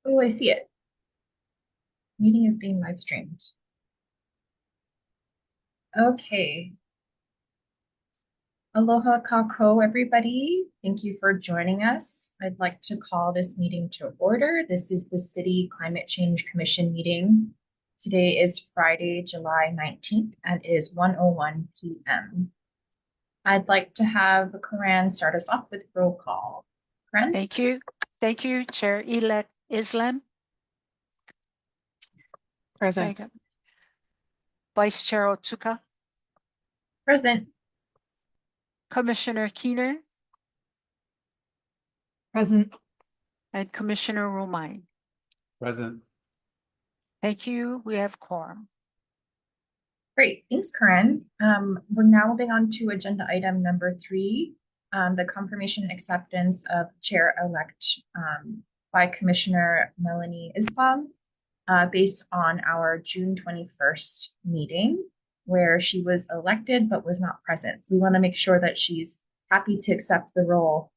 Oh, I see it. Meeting is being live streamed. Okay. Aloha kako, everybody. Thank you for joining us. I'd like to call this meeting to order. This is the City Climate Change Commission meeting. Today is Friday, July 19th, and it is 1:01 p.m. I'd like to have Karan start us off with roll call. Karan? Thank you. Thank you, Chair-elect Islam. Present. Vice Chair Otsuka. Present. Commissioner Keener. Present. And Commissioner Romine. Present. Thank you. We have quorum. Great, thanks, Karan. We're now moving on to agenda item number 3, the confirmation and acceptance of Chair-elect by Commissioner Melanie Islam, based on our June 21st meeting, where she was elected but was not present. So we want to make sure that she's happy to accept the role.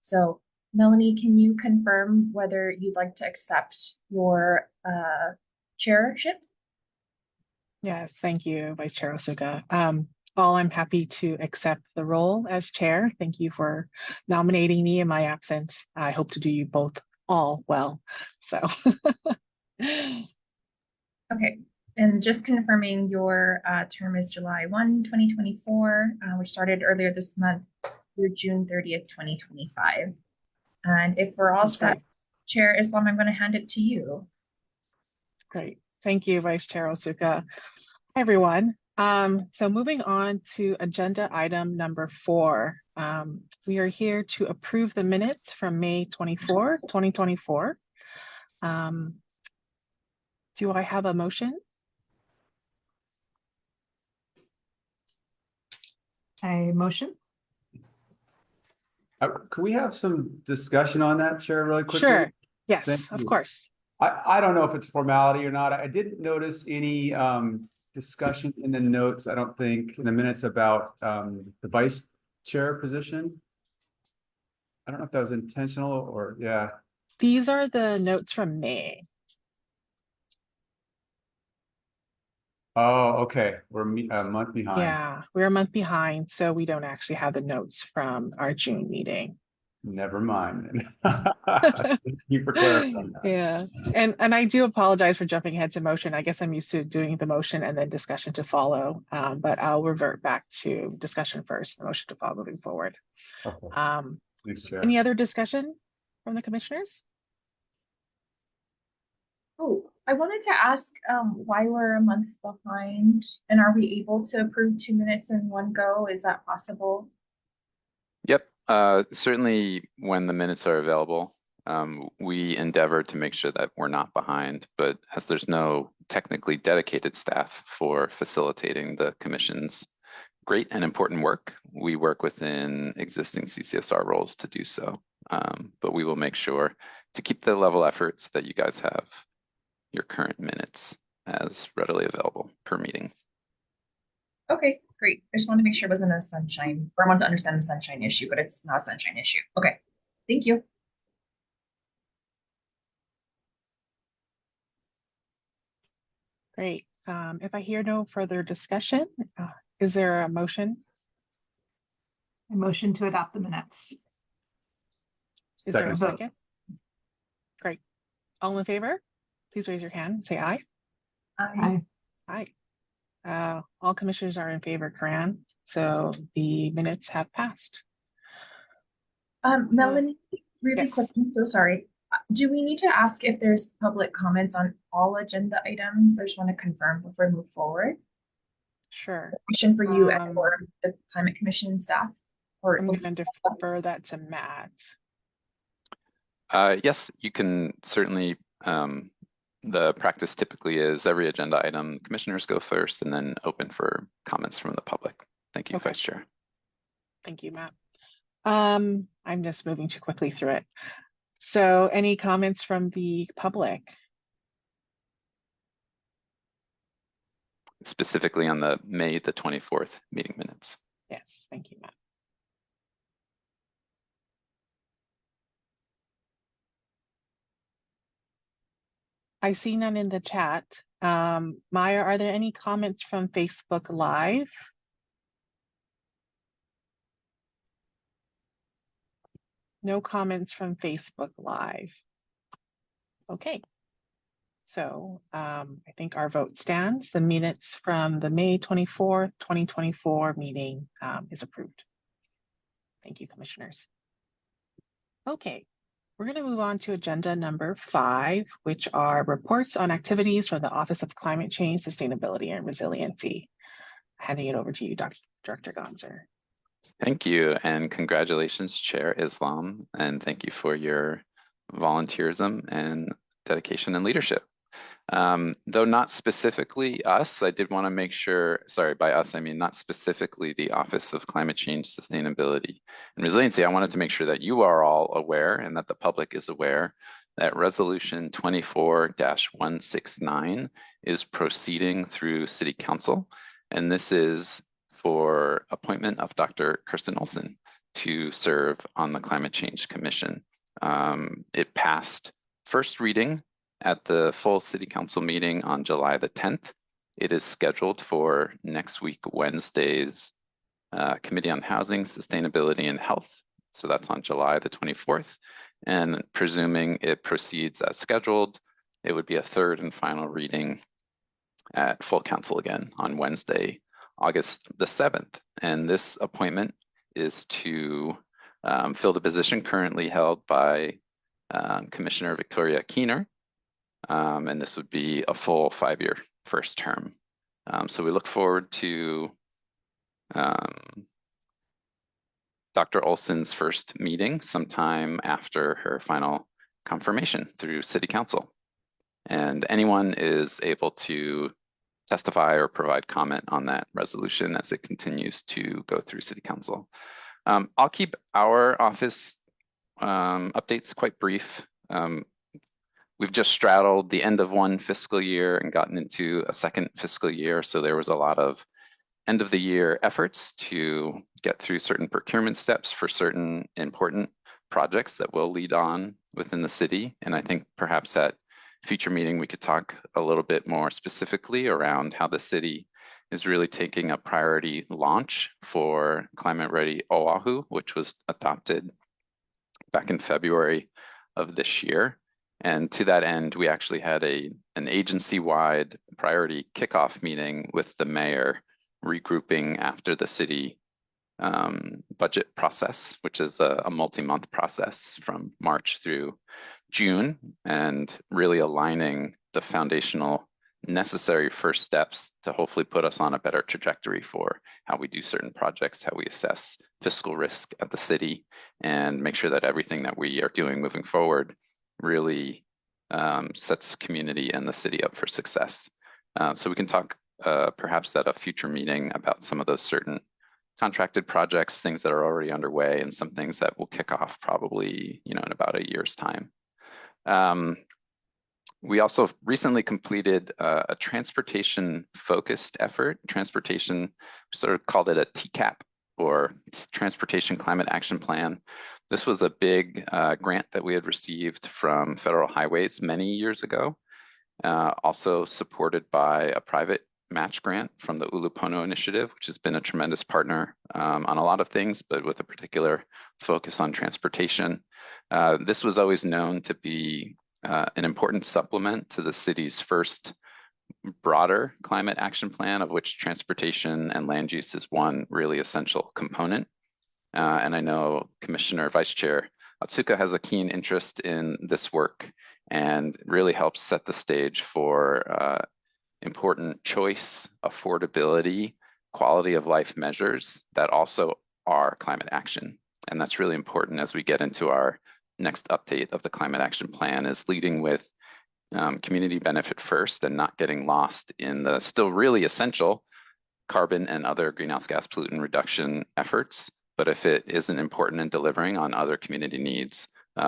So, Melanie, can you confirm whether you'd like to accept your chairship? Yes, thank you, Vice Chair Osuga. I'm happy to accept the role as chair. Thank you for nominating me in my absence. I hope to do you both all well. So, Okay, and just confirming your term is July 1, 2024, which started earlier this month through June 30th, 2025. And if we're all set, great. Chair Islam, I'm going to hand it to you. Great. Thank you, Vice Chair Osuga. Hi, everyone. So moving on to agenda item number 4. We are here to approve the minutes from May 24, 2024. Do I have a motion? A motion? Could we have some discussion on that, Chair, really quickly? Sure. Yes, of course. I don't know if it's formality or not. I didn't notice any discussion in the notes, I don't think, in the minutes about the vice chair position. I don't know if that was intentional or, yeah. These are the notes from May. Oh, okay. We're a month behind. Yeah, we're a month behind, so we don't actually have the notes from our June meeting. Never mind. Thank you for clarifying that. Yeah, and I do apologize for jumping ahead to motion. I guess I'm used to doing the motion and then discussion to follow, but I'll revert back to discussion first, the motion to follow moving forward. Okay. Thanks, Chair. Any other discussion from the commissioners? Oh, I wanted to ask why we're a month behind, and are we able to approve 2 minutes in one go? Is that possible? Yep, certainly when the minutes are available, we endeavor to make sure that we're not behind, but as there's no technically dedicated staff for facilitating the commission's great and important work, we work within existing CCSR roles to do so. But we will make sure to keep the level efforts that you guys have your current minutes as readily available per meeting. Okay, great. I just wanted to make sure it wasn't a sunshine, or I wanted to understand the sunshine issue, but it's not a sunshine issue. Okay, thank you. Great. If I hear no further discussion, is there a motion? A motion to adopt the minutes. Is there a Second. second? Great. All in favor? Please raise your hand. Say aye. Aye. Aye. All commissioners are in favor, Karan. So the minutes have passed. Melanie, really yes. quick, I'm so sorry. Do we need to ask if there's public comments on all agenda items? I just want to confirm before we move forward. Sure. Question for you and or the Climate Commission staff. Or I'm going to defer that to Matt. Yes, you can certainly. The practice typically is every agenda item, commissioners go first and then open for comments from the public. Thank you, Okay. Vice Chair. Thank you, Matt. I'm just moving too quickly through it. So any comments from the public? Specifically on the May the 24th meeting minutes. Yes, thank you, Matt. I see none in the chat. Maya, are there any comments from Facebook Live? No comments from Facebook Live. Okay. So I think our vote stands. The minutes from the May 24th, 2024 meeting is approved. Thank you, commissioners. Okay, we're going to move on to agenda number 5, which are reports on activities from the Office of Climate Change, Sustainability, and Resiliency. Handing it over to you, Director Gonzer. Thank you, and congratulations, Chair Islam, and thank you for your volunteerism and dedication and leadership. Though not specifically us, I did want to make sure, sorry, by us, I mean not specifically the Office of Climate Change, Sustainability, and Resiliency. I wanted to make sure that you are all aware and that the public is aware that Resolution 24-169 is proceeding through City Council, and this is for appointment of Dr. Kirsten Olson to serve on the Climate Change Commission. It passed first reading at the full City Council meeting on July the 10th. It is scheduled for next week, Wednesday's Committee on Housing, Sustainability, and Health. So that's on July the 24th. And presuming it proceeds as scheduled, it would be a third and final reading at full council again on Wednesday, August the 7th. And this appointment is to fill the position currently held by Commissioner Victoria Keener. And this would be a full 5-year first term. So we look forward to Dr. Olson's first meeting sometime after her final confirmation through City Council. And anyone is able to testify or provide comment on that resolution as it continues to go through City Council. I'll keep our office updates quite brief. We've just straddled the end of one fiscal year and gotten into a second fiscal year. So there was a lot of end of the year efforts to get through certain procurement steps for certain important projects that will lead on within the city. And I think perhaps at future meeting, we could talk a little bit more specifically around how the city is really taking a priority launch for Climate Ready Oahu, which was adopted back in February of this year. And to that end, we actually had an agency-wide priority kickoff meeting with the mayor, regrouping after the city budget process, which is a multi-month process from March through June, and really aligning the foundational necessary first steps to hopefully put us on a better trajectory for how we do certain projects, how we assess fiscal risk at the city, and make sure that everything that we are doing moving forward really sets community and the city up for success. So we can talk perhaps at a future meeting about some of those certain contracted projects, things that are already underway, and some things that will kick off probably, in about a year's time. We also recently completed a transportation-focused effort. Transportation, we sort of called it a TCAP, or Transportation Climate Action Plan. This was a big grant that we had received from Federal Highways many years ago, also supported by a private match grant from the Ulupono Initiative, which has been a tremendous partner on a lot of things, but with a particular focus on transportation. This was always known to be an important supplement to the city's first broader climate action plan, of which transportation and land use is one really essential component. And I know Commissioner Vice Chair Otsuka has a keen interest in this work and really helps set the stage for important choice, affordability, quality of life measures that also are climate action. And that's really important as we get into our next update of the climate action plan, is leading with community benefit first and not getting lost in the still really essential carbon and other greenhouse gas pollutant reduction efforts. But if it isn't important in delivering on other community needs,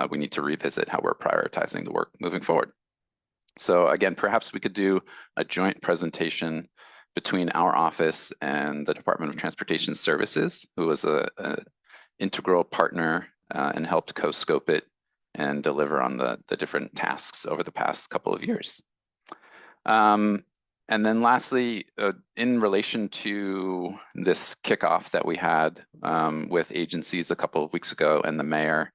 we need to revisit how we're prioritizing the work moving forward. So again, perhaps we could do a joint presentation between our office and the Department of Transportation Services, who was an integral partner and helped co-scope it and deliver on the different tasks over the past couple of years. And then lastly, in relation to this kickoff that we had with agencies a couple of weeks ago and the mayor,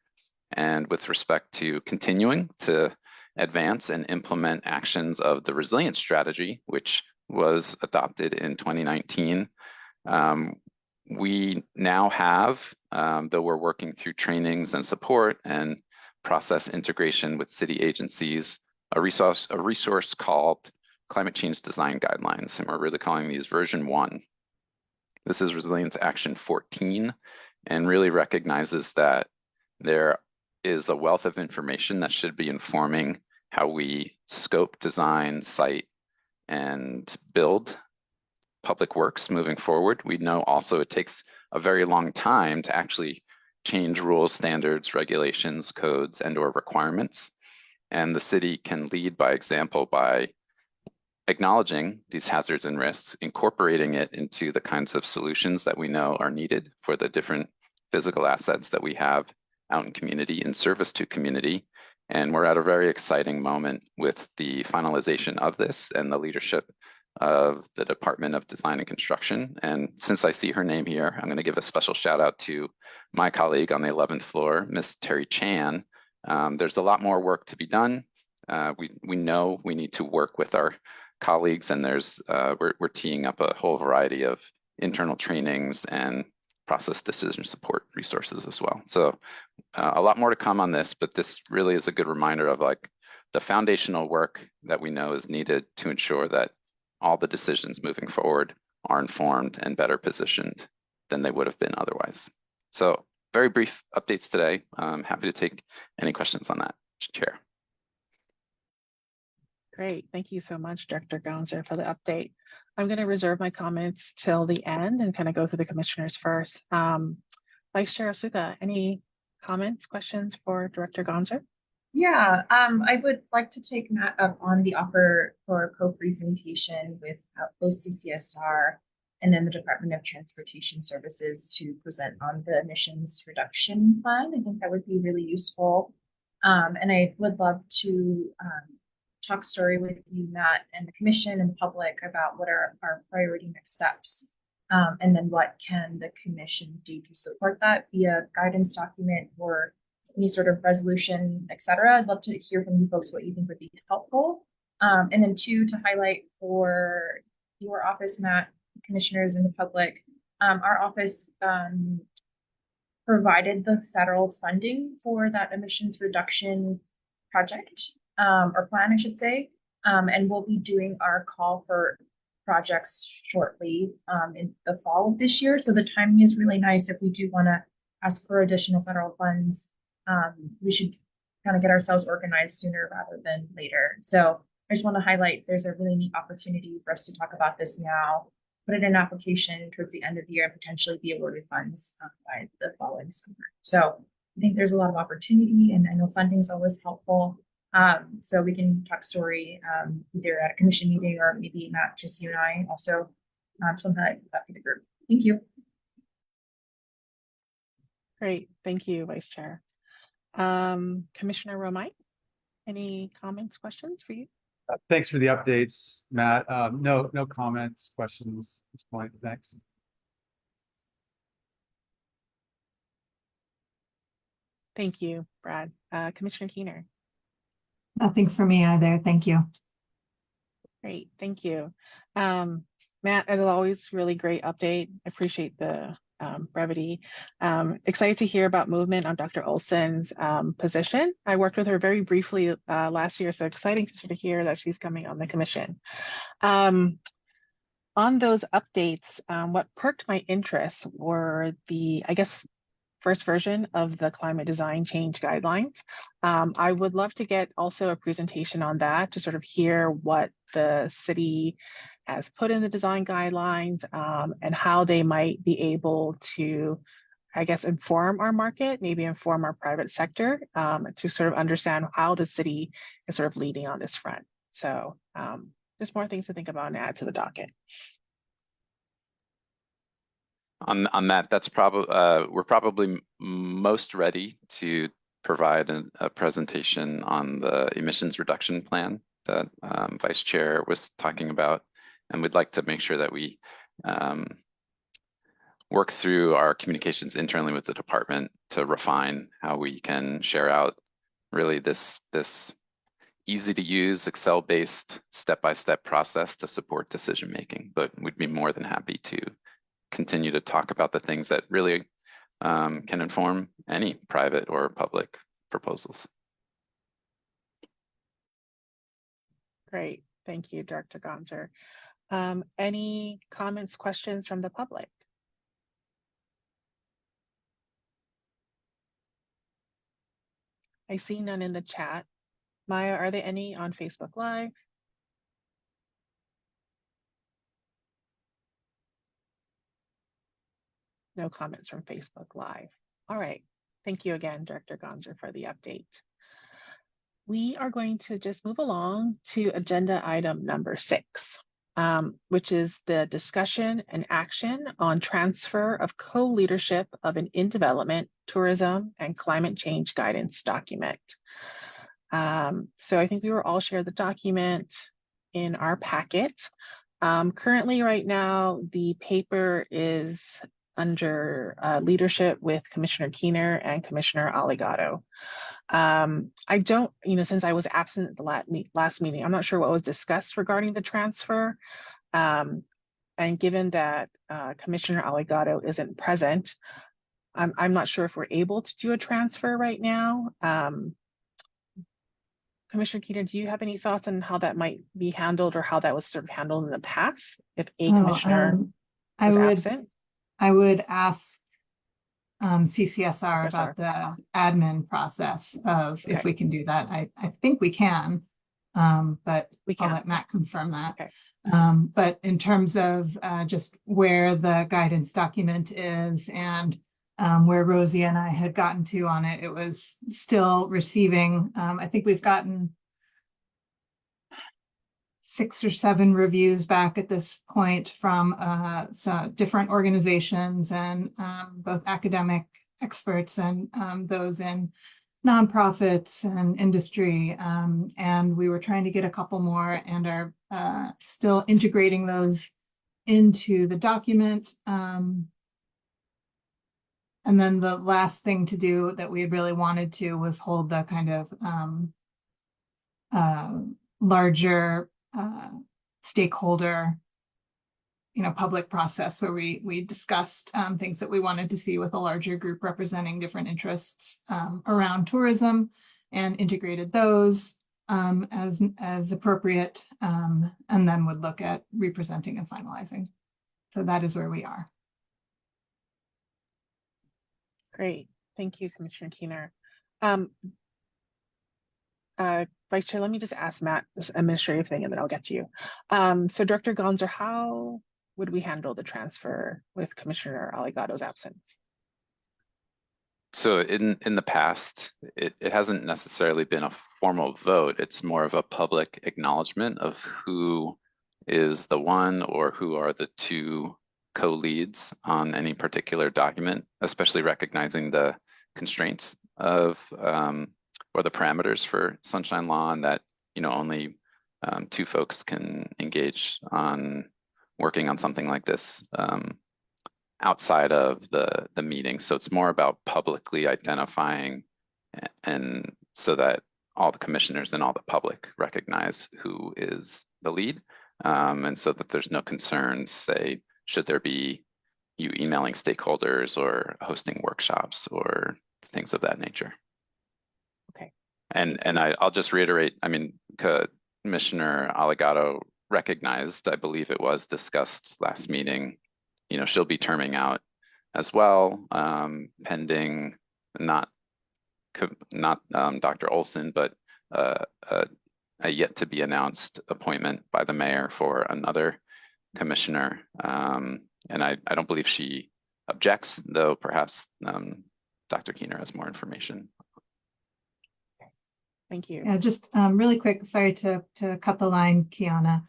and with respect to continuing to advance and implement actions of the resilience strategy, which was adopted in 2019, we now have, though we're working through trainings and support and process integration with city agencies, a resource called Climate Change Design Guidelines, and we're really calling these version 1. This is Resilience Action 14, and really recognizes that there is a wealth of information that should be informing how we scope, design, site, and build public works moving forward. We know also it takes a very long time to actually change rules, standards, regulations, codes, and/or requirements. And the city can lead by example by acknowledging these hazards and risks, incorporating it into the kinds of solutions that we know are needed for the different physical assets that we have out in community, in service to community. And we're at a very exciting moment with the finalization of this and the leadership of the Department of Design and Construction. And since I see her name here, I'm going to give a special shout out to my colleague on the 11th floor, Miss Terry Chan. There's a lot more work to be done. We know we need to work with our colleagues, and we're teeing up a whole variety of internal trainings and process decision support resources as well. So a lot more to come on this, but this really is a good reminder of like the foundational work that we know is needed to ensure that all the decisions moving forward are informed and better positioned than they would have been otherwise. So very brief updates today. I'm happy to take any questions on that, Chair. Great. Thank you so much, Director Gonzer, for the update. I'm going to reserve my comments till the end and kind of go through the commissioners first. Vice Chair Osuka, any comments, questions for Director Gonzer? Yeah, I would like to take Matt up on the offer for co-presentation with OCCSR and then the Department of Transportation Services to present on the emissions reduction plan. I think that would be really useful. And I would love to talk story with you, Matt, and the commission and the public about what are our priority next steps. And then what can the commission do to support that via guidance document or any sort of resolution, et cetera. I'd love to hear from you folks what you think would be helpful. And then 2, to highlight for your office, Matt, commissioners and the public, our office provided the federal funding for that emissions reduction project, or plan, I should say. And we'll be doing our call for projects shortly in the fall of this year. So the timing is really nice if we do want to ask for additional federal funds. We should kind of get ourselves organized sooner rather than later. So I just want to highlight there's a really neat opportunity for us to talk about this now, put it in application towards the end of the year, and potentially be awarded funds by the following summer. So I think there's a lot of opportunity, and I know funding is always helpful. So we can talk story either at a commission meeting or maybe not just you and I also. So I'm highlighting that for the group. Thank you. Great. Thank you, Vice Chair. Commissioner Romine, any comments, questions for you? Thanks for the updates, Matt. No comments, questions at this point. Thanks. Thank you, Brad. Commissioner Keener. Nothing for me either. Thank you. Great, thank you. Matt, as always, really great update. I appreciate the brevity. Excited to hear about movement on Dr. Olson's position. I worked with her very briefly last year, so exciting to sort of hear that she's coming on the commission. On those updates, what perked my interest were the, I guess, first version of the climate design change guidelines. I would love to get also a presentation on that to sort of hear what the city has put in the design guidelines and how they might be able to, I guess, inform our market, maybe inform our private sector to sort of understand how the city is sort of leading on this front. So just more things to think about and add to the docket. On that, that's probably we're probably most ready to provide a presentation on the emissions reduction plan that Vice Chair was talking about. And we'd like to make sure that we work through our communications internally with the department to refine how we can share out really this easy to use Excel-based step-by-step process to support decision-making. But we'd be more than happy to continue to talk about the things that really can inform any private or public proposals. Great. Thank you, Director Gonzer. Any comments, questions from the public? I see none in the chat. Maya, are there any on Facebook Live? No comments from Facebook Live. All right. Thank you again, Director Gonzer, for the update. We are going to just move along to agenda item number 6, which is the discussion and action on transfer of co-leadership of an in-development, tourism, and climate change guidance document. So I think we were all shared the document in our packet. Currently, right now, the paper is under leadership with Commissioner Keener and Commissioner Aligato. I don't, since I was absent at the last meeting, I'm not sure what was discussed regarding the transfer. And given that Commissioner Aligato isn't present, I'm not sure if we're able to do a transfer right now. Commissioner Keener, do you have any thoughts on how that might be handled or how that was sort of handled in the past if a commissioner was absent? I would ask CCSR about the admin process of if we can do that. I think we can, but I'll let Matt confirm that. Okay. But in terms of just where the guidance document is and where Rosie and I had gotten to on it, it was still receiving, I think we've gotten 6 or 7 reviews back at this point from some different organizations and both academic experts and those in nonprofits and industry. And we were trying to get a couple more and are still integrating those into the document. And then the last thing to do that we had really wanted to was hold the kind of larger stakeholder, public process where we discussed things that we wanted to see with a larger group representing different interests around tourism and integrated those as appropriate, and then would look at representing and finalizing. So that is where we are. Great. Thank you, Commissioner Keener. Vice Chair, let me just ask Matt this administrative thing and then I'll get to you. So Director Gonzer, how would we handle the transfer with Commissioner Aligato's absence? So in the past, it hasn't necessarily been a formal vote. It's more of a public acknowledgement of who is the one or who are the two co-leads on any particular document, especially recognizing the constraints of or the parameters for Sunshine Law, and that only 2 folks can engage on working on something like this outside of the meeting. So it's more about publicly identifying, and so that all the commissioners and all the public recognize who is the lead, and so that there's no concerns, say, should there be you emailing stakeholders or hosting workshops or things of that nature. Okay. And I'll just reiterate, Commissioner Aligato recognized, I believe it was discussed last meeting, she'll be terming out as well, pending not Dr. Olson, but a yet to be announced appointment by the mayor for another commissioner. And I don't believe she objects, though perhaps Dr. Keener has more information. Thank you. Yeah, just really quick, sorry to cut the line, Kiana.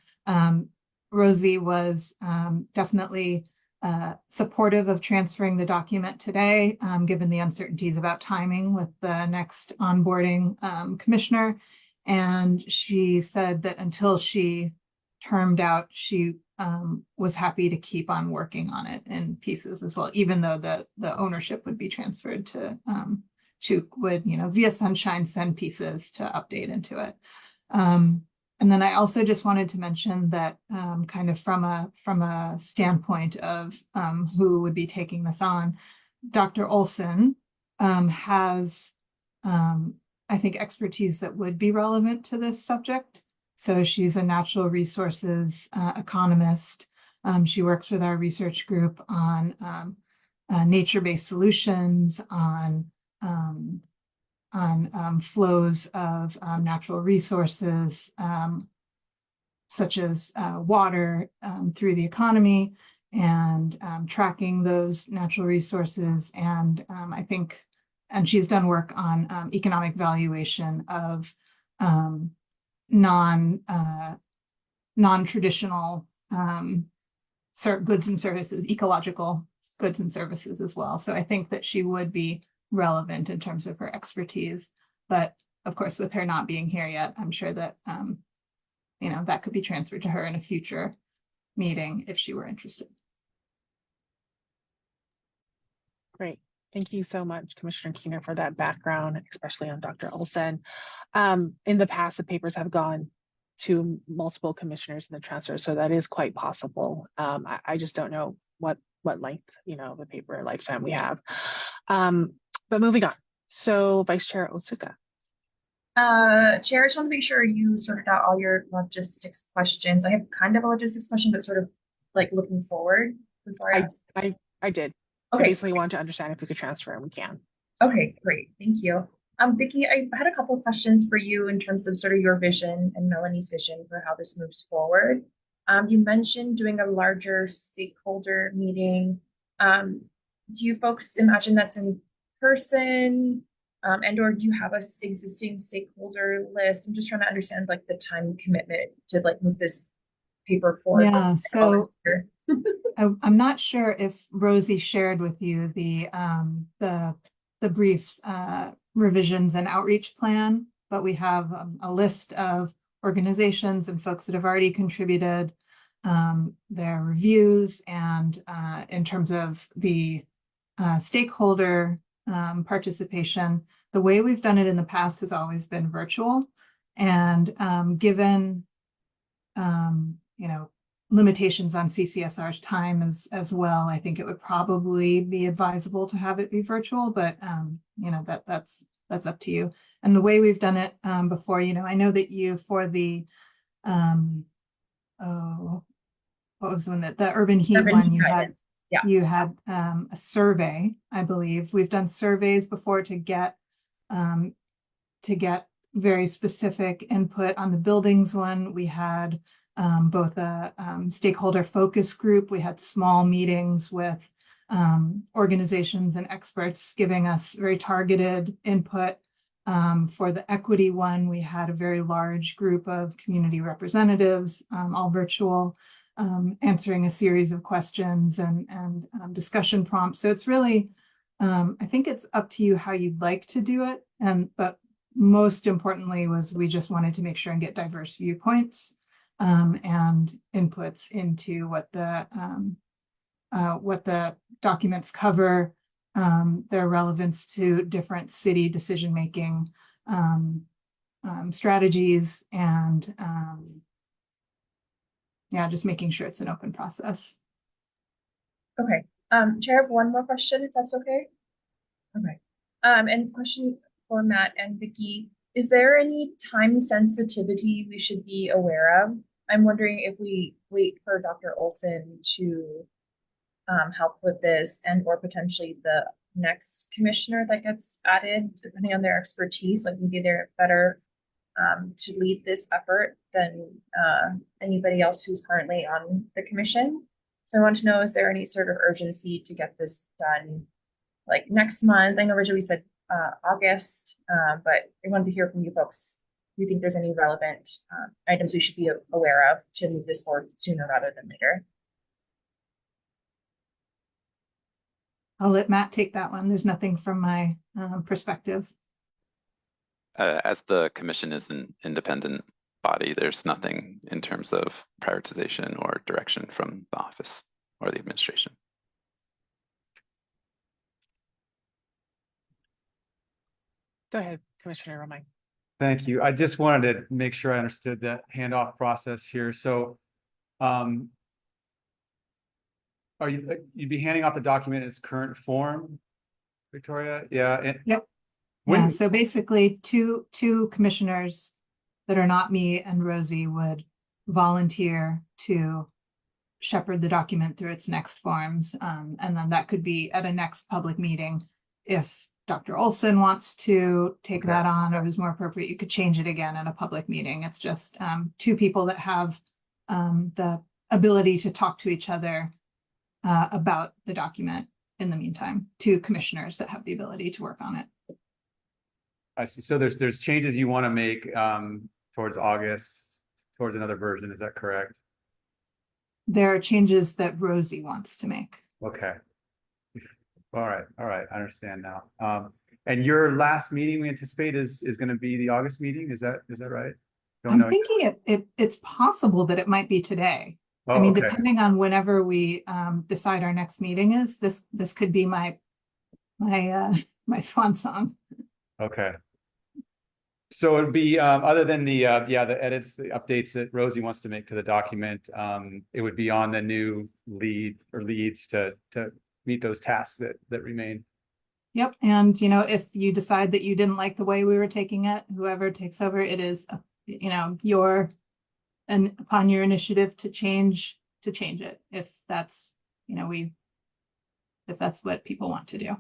Rosie was definitely supportive of transferring the document today, given the uncertainties about timing with the next onboarding commissioner. And she said that until she termed out, she was happy to keep on working on it in pieces as well, even though the ownership would be transferred to, she would, via Sunshine, send pieces to update into it. And then I also just wanted to mention that kind of from a standpoint of who would be taking this on, Dr. Olson has, I think, expertise that would be relevant to this subject. So she's a natural resources economist. She works with our research group on nature-based solutions, on flows of natural resources, such as water, through the economy, and tracking those natural resources. And I think, and she's done work on economic valuation of non-traditional goods and services, ecological goods and services as well. So I think that she would be relevant in terms of her expertise. But of course, with her not being here yet, I'm sure that that could be transferred to her in a future meeting if she were interested. Great. Thank you so much, Commissioner Keener, for that background, especially on Dr. Olson. In the past, the papers have gone to multiple commissioners in the transfer, so that is quite possible. I just don't know what length, the paper lifetime we have. But moving on. So Vice Chair Otsuka. Chair, I just want to make sure you sorted out all your logistics questions. I have kind of a logistics question, but sort of like looking forward before I ask. I did. Okay. I basically want to understand if we could transfer and we can. Okay, great. Thank you. Vicki, I had a couple of questions for you in terms of sort of your vision and Melanie's vision for how this moves forward. You mentioned doing a larger stakeholder meeting. Do you folks imagine that's in person? And or do you have a existing stakeholder list? I'm just trying to understand like the time commitment to like move this paper forward. Yeah, so I'm not sure if Rosie shared with you the briefs, revisions and outreach plan, but we have a list of organizations and folks that have already contributed their reviews, and in terms of the stakeholder participation, the way we've done it in the past has always been virtual, and given limitations on CCSR's time as well, I think it would probably be advisable to have it be virtual, but that's up to you. And the way we've done it before, I know that you, for the what was the one, that the urban heat one, you had a survey, I believe. We've done surveys before to get very specific input. On the buildings one, we had both a stakeholder focus group. We had small meetings with organizations and experts giving us very targeted input. For the equity one, we had a very large group of community representatives, all virtual, answering a series of questions and discussion prompts. So it's really, I think it's up to you how you'd like to do it. But most importantly was we just wanted to make sure and get diverse viewpoints and inputs into what the documents cover, their relevance to different city decision-making strategies, and just making sure it's an open process. Okay. Chair, I have one more question, if that's okay. Okay. And question for Matt and Vicki, is there any time sensitivity we should be aware of? I'm wondering if we wait for Dr. Olson to help with this, and or potentially the next commissioner that gets added, depending on their expertise, like maybe they're better to lead this effort than anybody else who's currently on the commission. So I want to know, is there any sort of urgency to get this done like next month? I know originally we said August, but I wanted to hear from you folks. Do you think there's any relevant items we should be aware of to move this forward sooner rather than later? I'll let Matt take that one. There's nothing from my perspective. As the commission is an independent body, there's nothing in terms of prioritization or direction from the office or the administration. Go ahead, Commissioner Romine. Thank you. I just wanted to make sure I understood the handoff process here. So, are you'd be handing off the document in its current form, Victoria? Yeah. Yep. When, Yeah, so basically two commissioners that are not me and Rosie would volunteer to shepherd the document through its next forms. And then that could be at a next public meeting. If Dr. Olson wants to take Okay. that on or is more appropriate, you could change it again at a public meeting. It's just two people that have the ability to talk to each other about the document in the meantime, two commissioners that have the ability to work on it. I see. So there's changes you want to make towards August, towards another version. Is that correct? There are changes that Rosie wants to make. Okay. All right. I understand now. And your last meeting we anticipate is going to be the August meeting. Is that right? Don't I'm know. thinking it's possible that it might be today. Oh, I mean, okay. depending on whenever we decide our next meeting is, this could be my swan song. Okay. So it'd be other than the edits, the updates that Rosie wants to make to the document, it would be on the new lead or leads to meet those tasks that remain. Yep, and you know, if you decide that you didn't like the way we were taking it, whoever takes over, it is and upon your initiative to change it, if that's if that's what people want to do.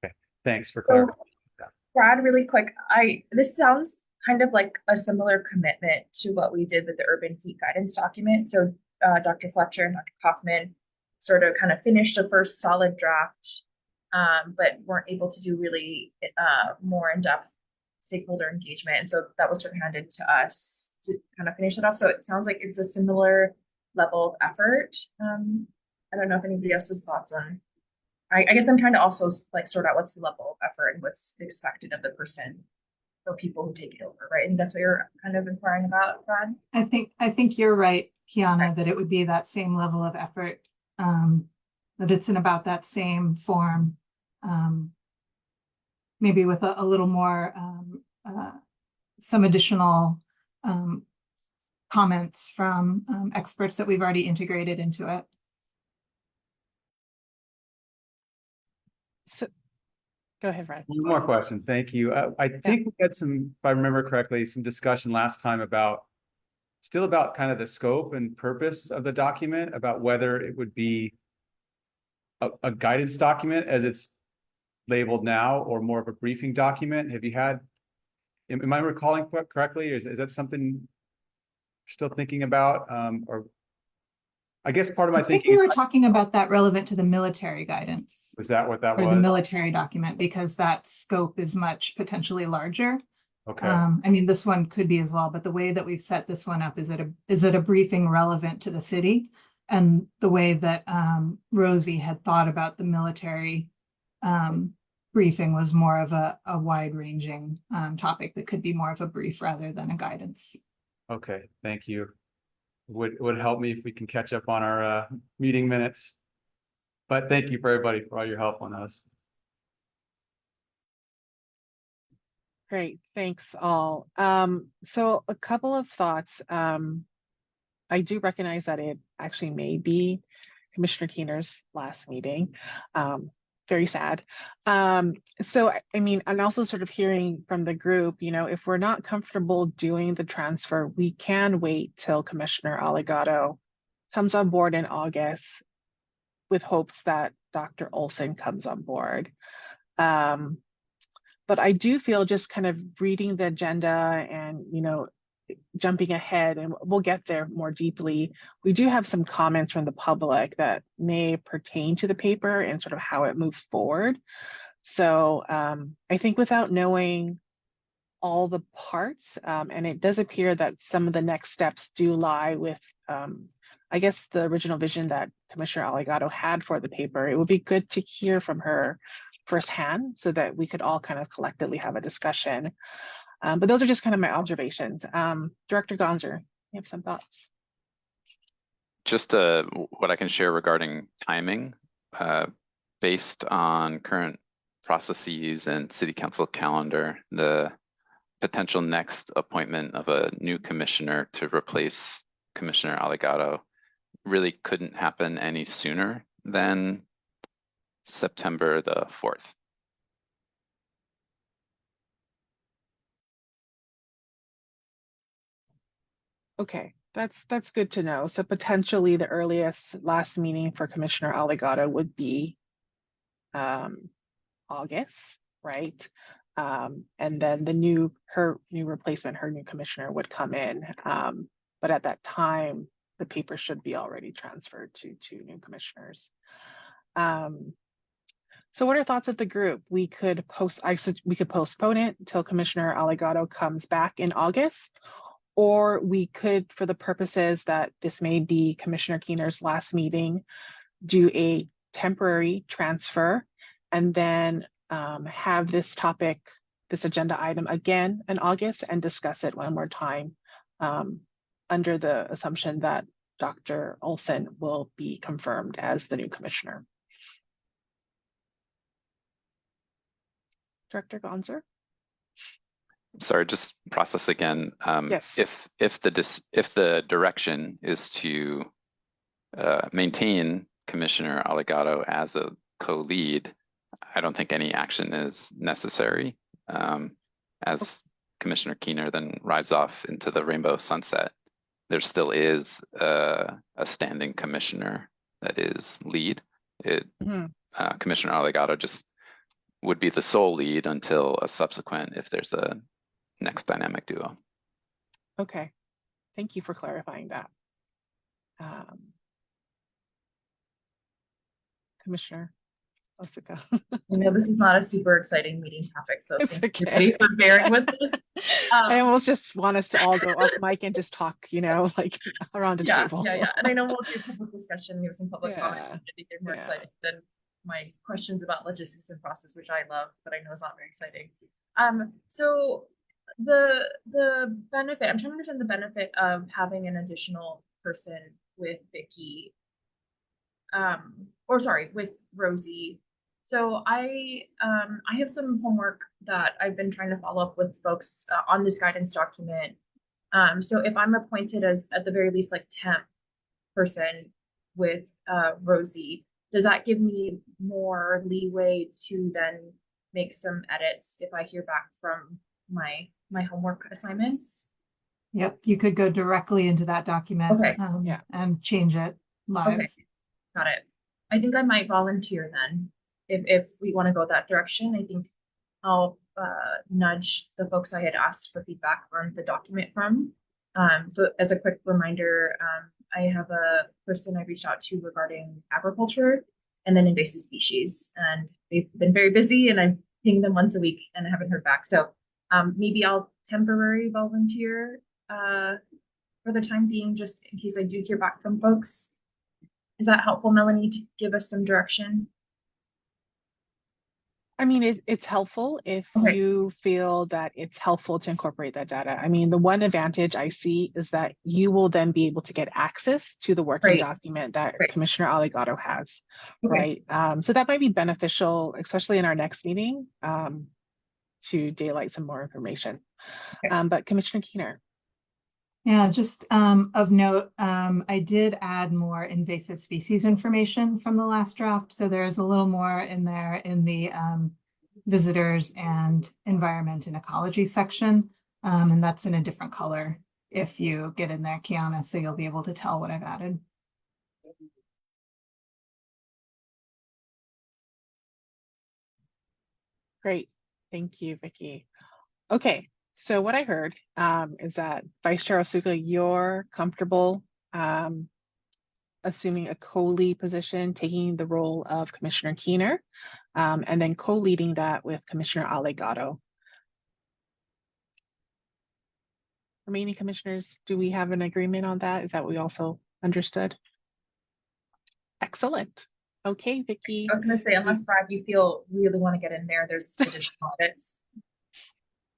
Okay, thanks for So, clarifying. Brad, really quick, this sounds kind of like a similar commitment to what we did with the urban heat guidance document. So Dr. Fletcher and Dr. Kaufman sort of kind of finished a first solid draft, but weren't able to do really more in-depth stakeholder engagement. And so that was sort of handed to us to kind of finish it off. So it sounds like it's a similar level of effort. I don't know if anybody else has thoughts on. I guess I'm trying to also like sort out what's the level of effort and what's expected of the person or people who take it over, right? And that's what you're kind of inquiring about, Brad. I think you're right, Kiana, that it would be that same level of effort, that it's in about that same form, maybe with a little more, some additional comments from experts that we've already integrated into it. So, go ahead, Brad. One more question. Thank you. I think we had some, if I remember correctly, some discussion last time about kind of the scope and purpose of the document, about whether it would be a guidance document as it's labeled now, or more of a briefing document. Have you had, am I recalling correctly? Or is that something you're still thinking about? Or I guess part of my I think thinking, we were talking about that relevant to the military guidance was that what that or the was? military document, because that scope is much potentially larger. Okay. I mean, this one could be as well, but the way that we've set this one up, is it a briefing relevant to the city? And the way that Rosie had thought about the military briefing was more of a wide-ranging topic that could be more of a brief rather than a guidance. Okay, thank you. Would help me if we can catch up on our meeting minutes. But thank you for everybody for all your help on those. Great, thanks all. So a couple of thoughts. I do recognize that it actually may be Commissioner Keener's last meeting. Very sad. So, I mean, and also sort of hearing from the group, if we're not comfortable doing the transfer, we can wait till Commissioner Aligato comes on board in August with hopes that Dr. Olson comes on board. But I do feel, just kind of reading the agenda and, jumping ahead, and we'll get there more deeply, we do have some comments from the public that may pertain to the paper and sort of how it moves forward. So I think without knowing all the parts, and it does appear that some of the next steps do lie with, I guess, the original vision that Commissioner Aligato had for the paper, it would be good to hear from her firsthand so that we could all kind of collectively have a discussion. But those are just kind of my observations. Director Gonzer, you have some thoughts? Just what I can share regarding timing, based on current processes and city council calendar, the potential next appointment of a new commissioner to replace Commissioner Allegado really couldn't happen any sooner than September the 4th. Okay, that's good to know. So potentially the earliest last meeting for Commissioner Allegado would be August, right? And then her new replacement, her new commissioner would come in. But at that time, the paper should be already transferred to two new commissioners. So what are thoughts of the group? We could postpone it until Commissioner Allegado comes back in August, or we could, for the purposes that this may be Commissioner Keener's last meeting, do a temporary transfer and then have this topic, this agenda item again in August and discuss it one more time under the assumption that Dr. Olson will be confirmed as the new commissioner. Director Gonzer? Sorry, just process again. Yes. If the direction is to maintain Commissioner Allegado as a co-lead, I don't think any action is necessary. As Commissioner Keener then rides off into the rainbow sunset, there still is a standing commissioner that is lead. Commissioner Allegado just would be the sole lead until a subsequent, if there's a next dynamic duo. Okay, thank you for clarifying that. Commissioner Osuka. I know this is not a super exciting meeting topic, so It's thanks okay. everybody for bearing with us. I almost just want us to all go off mic and just talk, you know, like around a table. Yeah. And I know we'll do public discussion, give some public comment. Yeah, I think they're more yeah. exciting than my questions about logistics and process, which I love, but I know it's not very exciting. So the benefit, I'm trying to understand the benefit of having an additional person with Vicky, with Rosie. So I have some homework that I've been trying to follow up with folks on this guidance document. So if I'm appointed as at the very least like temp person with Rosie, does that give me more leeway to then make some edits if I hear back from my homework assignments? Yep, you could go directly into that document. Okay. Yeah. And change it live. Okay, got it. I think I might volunteer then. If we want to go that direction, I think I'll nudge the folks I had asked for feedback on the document from. So as a quick reminder, I have a person I reached out to regarding agriculture and then invasive species, and they've been very busy and I ping them once a week and I haven't heard back. So maybe I'll temporary volunteer for the time being, just in case I do hear back from folks. Is that helpful, Melanie, to give us some direction? I mean, it's helpful if Okay. you feel that it's helpful to incorporate that data. I mean, the one advantage I see is that you will then be able to get access to the working Right. document that Right. Commissioner Allegado has, Okay. right? So that might be beneficial, especially in our next meeting, to daylight some more information. Okay. But Commissioner Keener. Yeah, just of note, I did add more invasive species information from the last draft. So there's a little more in there in the visitors and environment and ecology section. And that's in a different color if you get in there, Kiana, so you'll be able to tell what I've added. Great. Thank you, Vicky. Okay. So what I heard is that Vice Chair Osuka, you're comfortable assuming a co-lead position, taking the role of Commissioner Keener, and then co-leading that with Commissioner Allegado. Remaining commissioners, do we have an agreement on that? Is that what we also understood? Excellent. Okay, Vicky. I was gonna say, unless Brad, you feel really want to get in there, there's additional audits.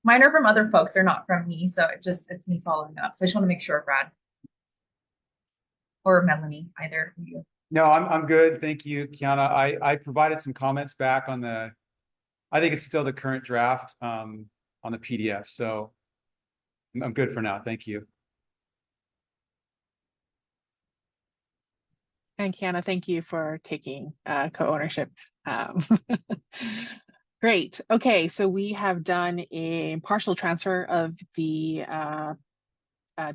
Mine are from other folks, they're not from me, so it's me following up. So I just want to make sure, Brad. Or Melanie, either of you. No, I'm good. Thank you, Kiana. I provided some comments back on I think it's still the current draft, on the PDF, so I'm good for now. Thank you. And Kiana, thank you for taking co-ownership. Great. Okay, so we have done a partial transfer of the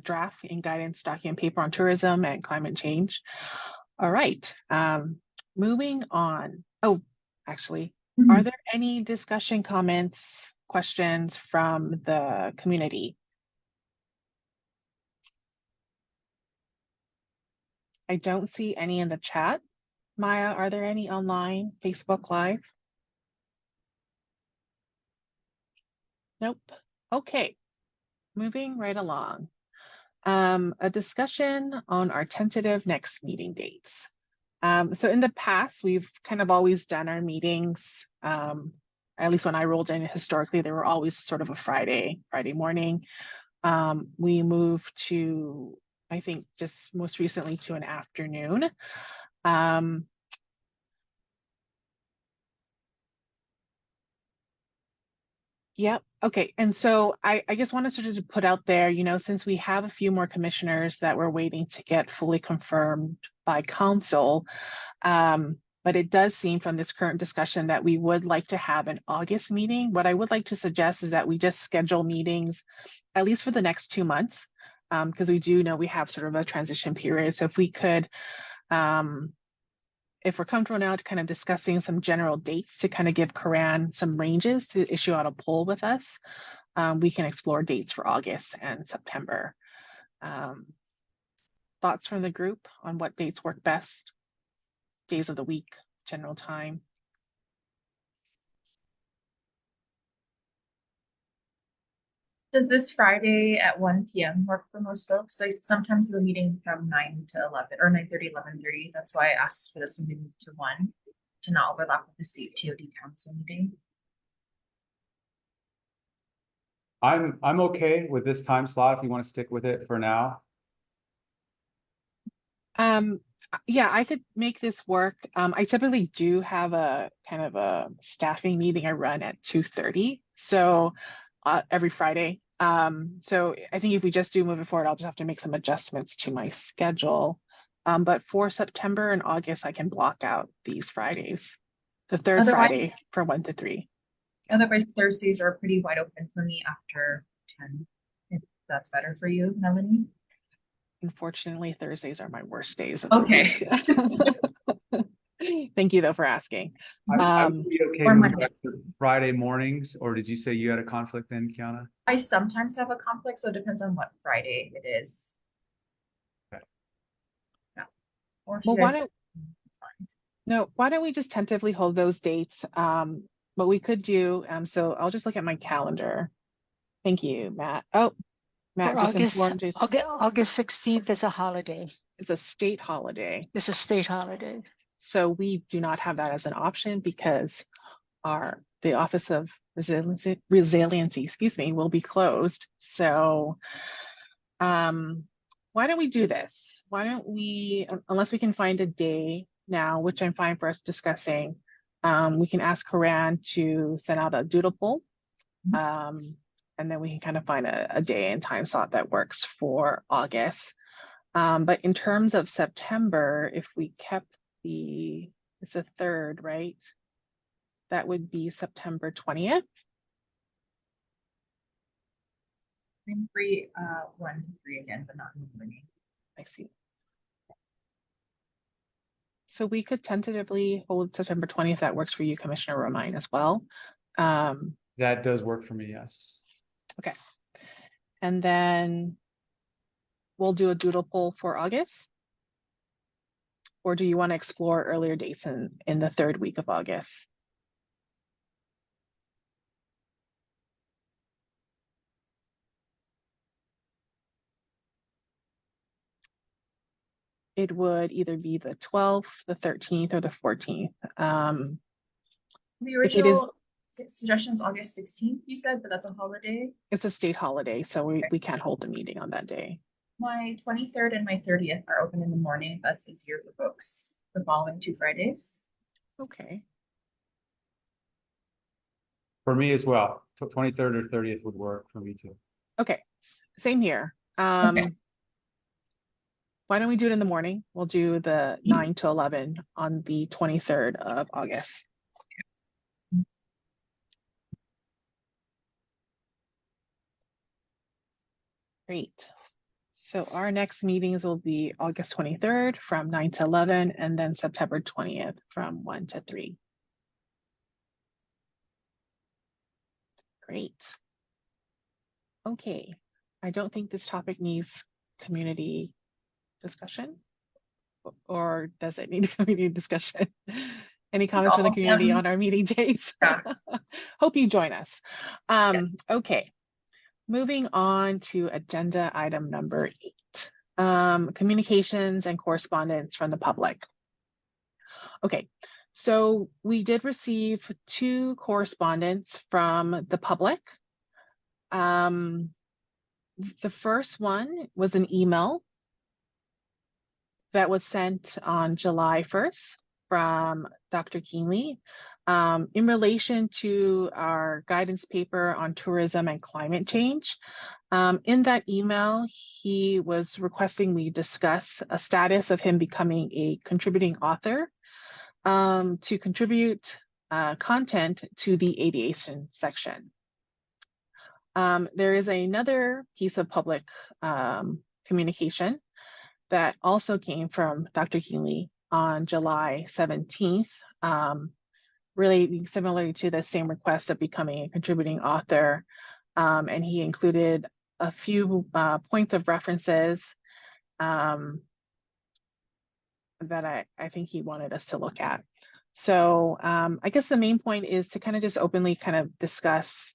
draft and guidance document paper on tourism and climate change. All right, moving on. Oh, actually, are there any discussion, comments, questions from the community? I don't see any in the chat. Maya, are there any online, Facebook Live? Nope. Okay, moving right along. A discussion on our tentative next meeting dates. So in the past, we've kind of always done our meetings, at least when I rolled in historically, they were always sort of a Friday morning. We moved to, I think just most recently to an afternoon. Yep. Okay. And so I just wanted sort of to put out there, since we have a few more commissioners that we're waiting to get fully confirmed by council, but it does seem from this current discussion that we would like to have an August meeting. What I would like to suggest is that we just schedule meetings, at least for the next 2 months, because we do know we have sort of a transition period. So if we could, if we're comfortable now to kind of discussing some general dates to kind of give Karan some ranges to issue out a poll with us, we can explore dates for August and September. Thoughts from the group on what dates work best? Days of the week, general time. Does this Friday at 1 p.m. work for most folks? So sometimes the meeting from 9 to 11 or 9:30, 11:30. That's why I asked for this one to move to 1 to not overlap with the state TOD council meeting. I'm okay with this time slot if you want to stick with it for now. Yeah, I could make this work. I typically do have a kind of a staffing meeting I run at 2:30, so every Friday. So I think if we just do move it forward, I'll just have to make some adjustments to my schedule. But for September and August, I can block out these Fridays, the third Otherwise- Friday from 1 to 3. Otherwise, Thursdays are pretty wide open for me after 10. If that's better for you, Melanie. Unfortunately, Thursdays are my worst days of Okay. the week. Thank you though for asking. I'm pretty okay or moving Monday. back to Friday mornings, or did you say you had a conflict then, Kiana? I sometimes have a conflict, so it depends on what Friday it is. Okay. Yeah. Or if Well, you why guys, don't it's fine. no, why don't we just tentatively hold those dates? What we could do, so I'll just look at my calendar. Thank you, Matt. Oh, Matt For just August, informed us August 16th is a holiday. it's a state holiday. It's a state holiday. So we do not have that as an option because the Office of Resiliency, excuse me, will be closed. So why don't we do this? Why don't we, unless we can find a day now, which I'm fine for us discussing, we can ask Karan to send out a doodle poll. And then we can kind of find a day and time slot that works for August. But in terms of September, if we kept it's a third, right? That would be September 20th. I'm free 1 to 3 again, but not in the morning. I see. So we could tentatively hold September 20th. That works for you, Commissioner Romine, as well. That does work for me, yes. Okay. And then we'll do a doodle poll for August. Or do you want to explore earlier dates in the third week of August? it would either be the 12th, the 13th, or the 14th. The If it is, original suggestion is August 16th, you said, but that's a holiday. it's a state holiday, so we can't hold the meeting on that day. My 23rd and my 30th are open in the morning. If that's easier for folks. The following 2 Fridays. Okay. For me as well, 23rd or 30th would work for me too. Okay, same here. Okay. Why don't we do it in the morning? We'll do the 9 to 11 on the 23rd of August. Great. So our next meetings will be August 23rd from 9 to 11, and then September 20th from 1 to 3. Great. Okay, I don't think this topic needs community discussion, or does it need community discussion? Any comments from the community on our meeting dates? Yeah. Hope you join us. Okay, moving on to agenda item number 8, communications and correspondence from the public. Okay, so we did receive 2 correspondence from the public. The first one was an email that was sent on July 1st from Dr. Keenly in relation to our guidance paper on tourism and climate change. In that email, he was requesting we discuss a status of him becoming a contributing author to contribute content to the aviation section. There is another piece of public communication that also came from Dr. Keenly on July 17th, really similar to the same request of becoming a contributing author. And he included a few points of references that I think he wanted us to look at. So I guess the main point is to kind of just openly kind of discuss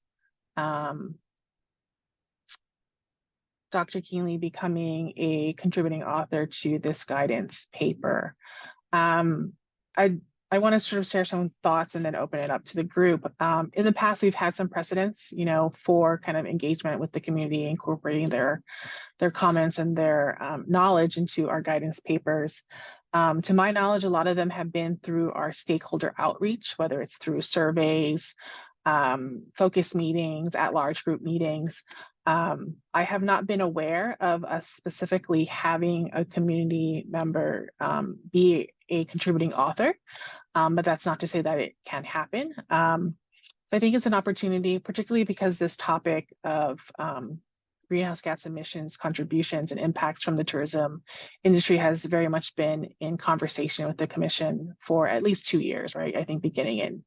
Dr. Keenly becoming a contributing author to this guidance paper. I want to sort of share some thoughts and then open it up to the group. In the past, we've had some precedents, you know, for kind of engagement with the community, incorporating their comments and their knowledge into our guidance papers. To my knowledge, a lot of them have been through our stakeholder outreach, whether it's through surveys, focus meetings, at-large group meetings. I have not been aware of us specifically having a community member be a contributing author, but that's not to say that it can happen. So I think it's an opportunity, particularly because this topic of greenhouse gas emissions, contributions, and impacts from the tourism industry has very much been in conversation with the Commission for at least 2 years, right? I think beginning in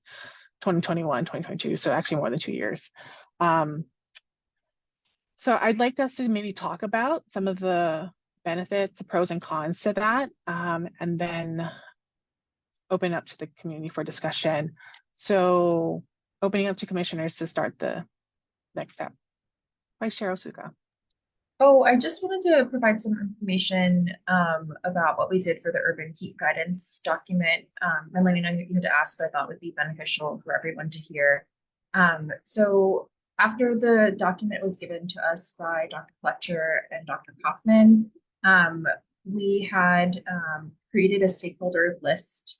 2021, 2022, so actually more than 2 years. So I'd like us to maybe talk about some of the benefits, the pros and cons to that, and then open up to the community for discussion. So opening up to commissioners to start the next step. Vice Chair Osuka. Oh, I just wanted to provide some information about what we did for the urban heat guidance document. And let me know you had asked, but I thought would be beneficial for everyone to hear. So after the document was given to us by Dr. Fletcher and Dr. Kaufman, we had created a stakeholder list,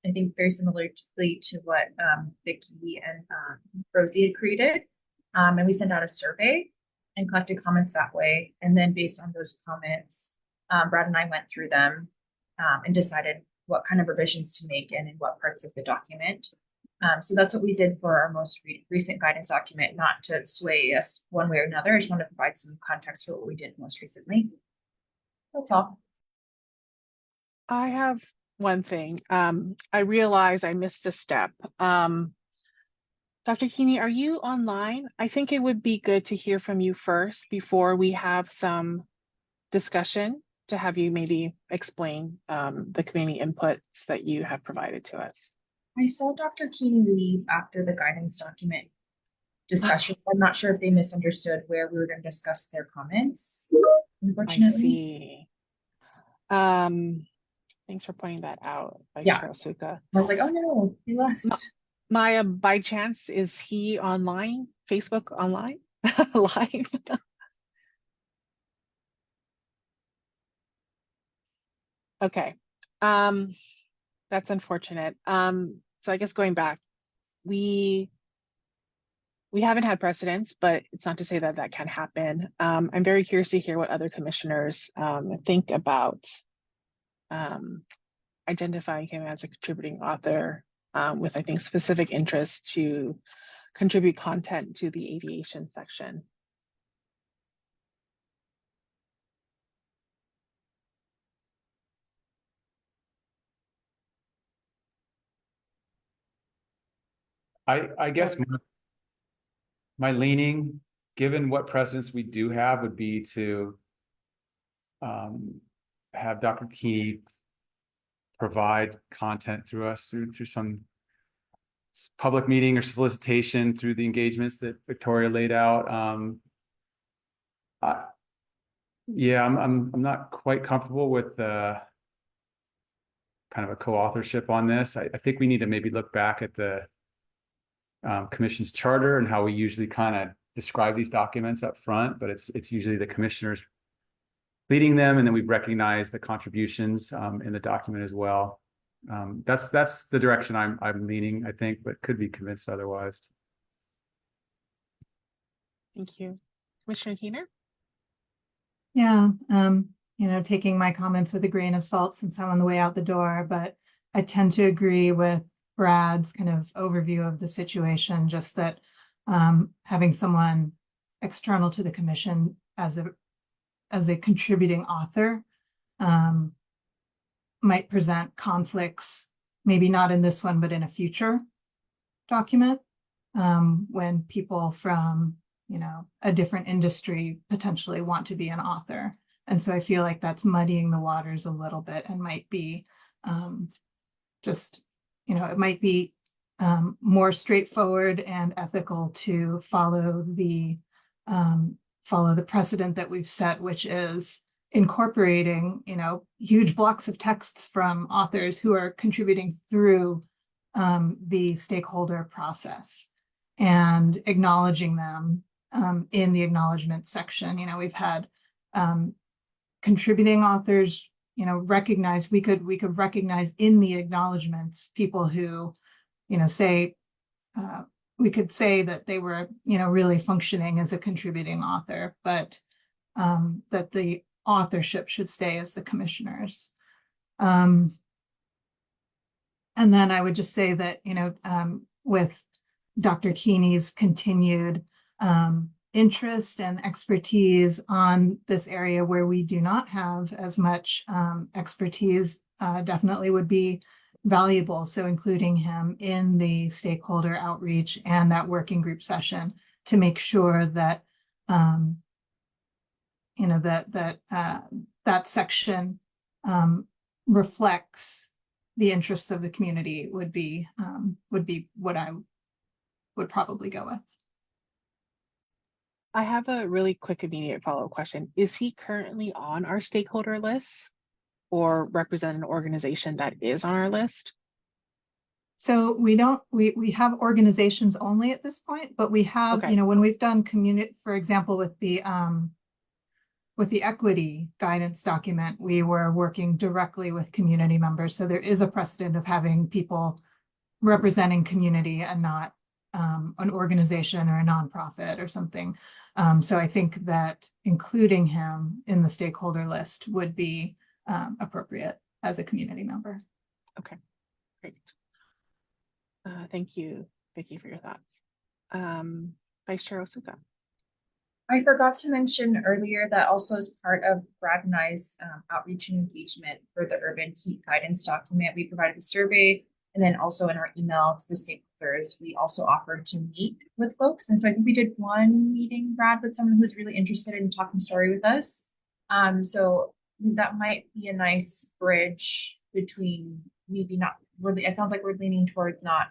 I think very similarly to what Vicki and Rosie had created. And we sent out a survey and collected comments that way. And then based on those comments, Brad and I went through them and decided what kind of revisions to make and in what parts of the document. So that's what we did for our most recent guidance document, not to sway us one way or another. I just want to provide some context for what we did most recently. That's all. I have one thing. I realize I missed a step. Dr. Keeney, are you online? I think it would be good to hear from you first before we have some discussion, to have you maybe explain the community inputs that you have provided to us. I saw Dr. Keeney leave after the guidance document discussion. I'm not sure if they misunderstood where we were going to discuss their comments, I unfortunately. see. Thanks for pointing that out, Vice Yeah. Chair Osuka. I was like, oh no, he left. Maya, by chance, is he online? Facebook online? Live? Okay. That's unfortunate. So I guess going back, we haven't had precedents, but it's not to say that that can happen. I'm very curious to hear what other commissioners think about identifying him as a contributing author with, I think, specific interest to contribute content to the aviation section. I guess my leaning, given what precedents we do have, would be to have Dr. Key provide content through us through some public meeting or solicitation through the engagements that Victoria laid out. Yeah, I'm not quite comfortable with kind of a co-authorship on this. I think we need to maybe look back at the commission's charter and how we usually kind of describe these documents up front, but it's usually the commissioners leading them, and then we recognize the contributions in the document as well. That's the direction I'm leaning, I think, but could be convinced otherwise. Thank you. Commissioner Keener? Yeah, taking my comments with a grain of salt since I'm on the way out the door, but I tend to agree with Brad's kind of overview of the situation, just that having someone external to the commission as a contributing author might present conflicts, maybe not in this one, but in a future document, when people from a different industry potentially want to be an author. And so I feel like that's muddying the waters a little bit and might be it might be more straightforward and ethical to follow the precedent that we've set, which is incorporating, huge blocks of texts from authors who are contributing through the stakeholder process and acknowledging them in the acknowledgement section. We've had contributing authors, recognized. We could recognize in the acknowledgements people who, say, we could say that they were, really functioning as a contributing author, but that the authorship should stay as the commissioners. And then I would just say that, with Dr. Keeney's continued interest and expertise on this area where we do not have as much expertise, definitely would be valuable. So including him in the stakeholder outreach and that working group session to make sure that that section reflects the interests of the community would be what I would probably go with. I have a really quick immediate follow-up question. Is he currently on our stakeholder list or represent an organization that is on our list? So we have organizations only at this point, but we have, Okay. when we've done community, for example, with the equity guidance document, we were working directly with community members. So there is a precedent of having people representing community and not an organization or a nonprofit or something. So I think that including him in the stakeholder list would be appropriate as a community member. Okay, great. Thank you, Vicki, for your thoughts. Vice Chair Osuka. I forgot to mention earlier that also as part of Brad and I's outreach and engagement for the urban heat guidance document, we provided a survey, and then also in our email to the stakeholders, we also offered to meet with folks. And so I think we did one meeting, Brad, with someone who's really interested in talking story with us. So that might be a nice bridge between maybe not really, it sounds like we're leaning towards not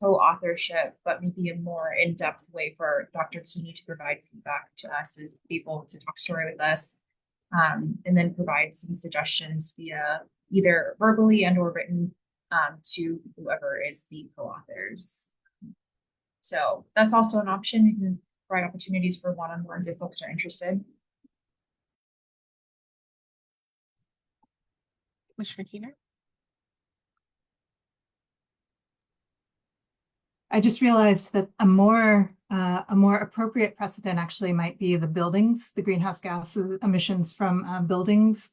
co-authorship, but maybe a more in-depth way for Dr. Keeney to provide feedback to us as people to talk story with us. and then provide some suggestions via either verbally and or written to whoever is the co-authors. So that's also an option. You can provide opportunities for one-on-ones if folks are interested. Commissioner Keener? I just realized that a more appropriate precedent actually might be the buildings, the greenhouse gas emissions from buildings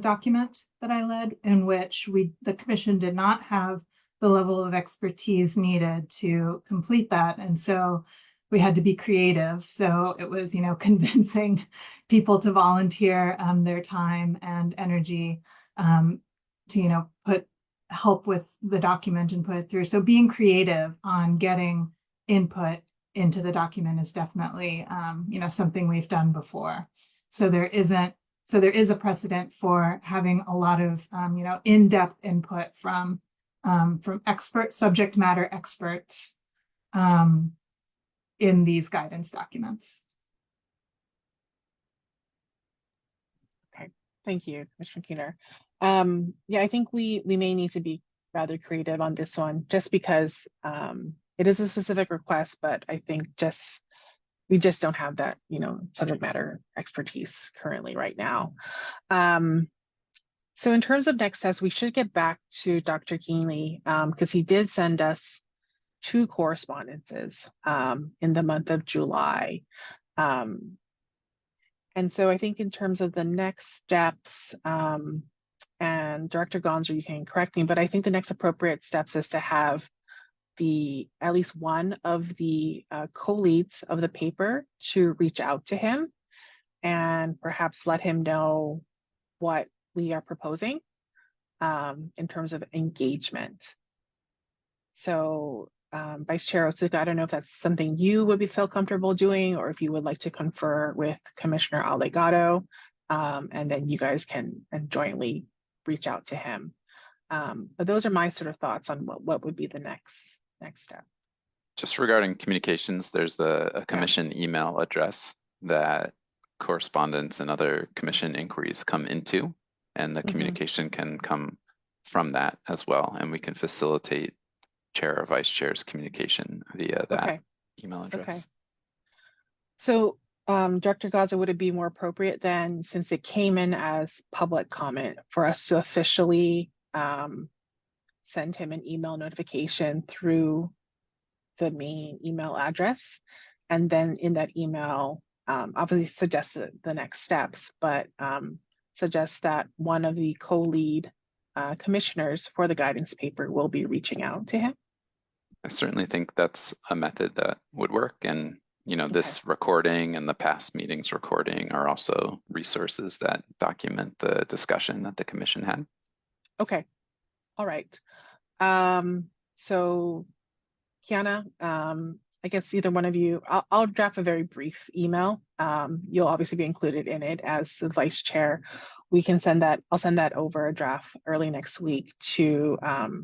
document that I led, in which the commission did not have the level of expertise needed to complete that, and so we had to be creative. So it was, convincing people to volunteer their time and energy to, help with the document and put it through. So being creative on getting input into the document is definitely, something we've done before. So there is a precedent for having a lot of, in-depth input from subject matter experts in these guidance documents. Thank you, Commissioner Keener. Yeah, I think we may need to be rather creative on this one, just because it is a specific request, but I think we just don't have that, subject matter expertise currently right now. So in terms of next steps, we should get back to Dr. Keenley because he did send us 2 correspondences in the month of July. And so I think in terms of the next steps, and Director Gonzer, you can correct me, but I think the next appropriate steps is to have at least one of the co-leads of the paper to reach out to him and perhaps let him know what we are proposing in terms of engagement. So Vice Chair Osuka, I don't know if that's something you would feel comfortable doing, or if you would like to confer with Commissioner Allegado, and then you guys can jointly reach out to him. But those are my sort of thoughts on what would be the next step. Just regarding communications, there's a commission email address that correspondence and other commission inquiries come into, and the communication can come from that as well, and we can facilitate chair or vice chair's communication via that email address. Okay. So Director Gaza, would it be more appropriate then, since it came in as public comment, for us to officially send him an email notification through the main email address, and then in that email obviously suggest the next steps, but suggest that one of the co-lead commissioners for the guidance paper will be reaching out to him? I certainly think that's a method that would work, and this recording and the past meetings recording are also resources that document the discussion that the commission had. Okay. All right. So Kiana, I guess either one of you, I'll draft a very brief email. You'll obviously be included in it as the vice chair. We can I'll send that over a draft early next week to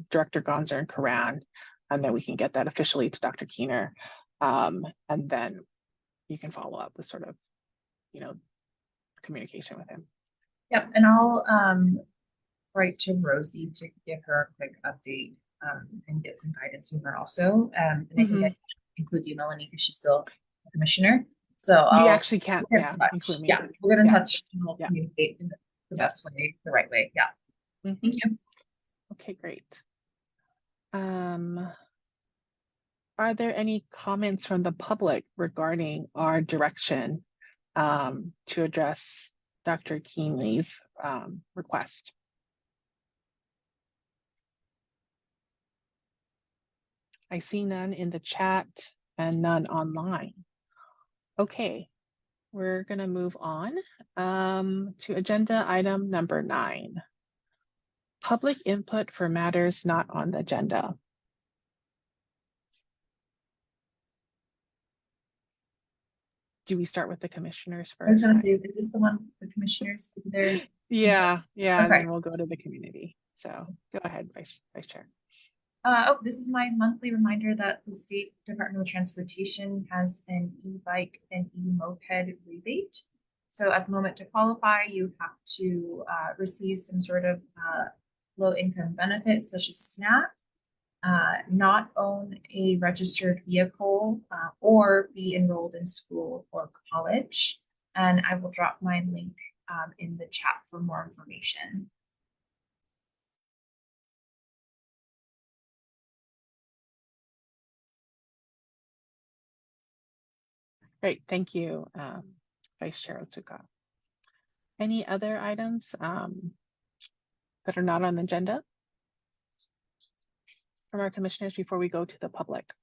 Director Gonzer and Karan, and then we can get that officially to Dr. Keener. And then you can follow up with sort of, communication with him. Yep, and I'll write to Rosie to give her a quick update and get some guidance from her also. And I can include you, Melanie, because she's still a commissioner. So you actually can't, include me. Yeah, we'll get in touch and we'll communicate in the best way, the right way. Yeah. Thank you. Okay, great. Are there any comments from the public regarding our direction to address Dr. Keenley's request? I see none in the chat and none online. Okay, we're gonna move on to agenda item number 9. Public input for matters not on the agenda. Do we start with the commissioners first? I was gonna say, is this the one the commissioners there? Yeah, and Okay. then we'll go to the community. So go ahead, Vice Chair. This is my monthly reminder that the State Department of Transportation has an e-bike and e-moped rebate. So at the moment to qualify, you have to receive some sort of low income benefit such as SNAP, not own a registered vehicle, or be enrolled in school or college. And I will drop my link in the chat for more information. Great, thank you, Vice Chair Otsuka. Any other items that are not on the agenda from our commissioners before we go to the public?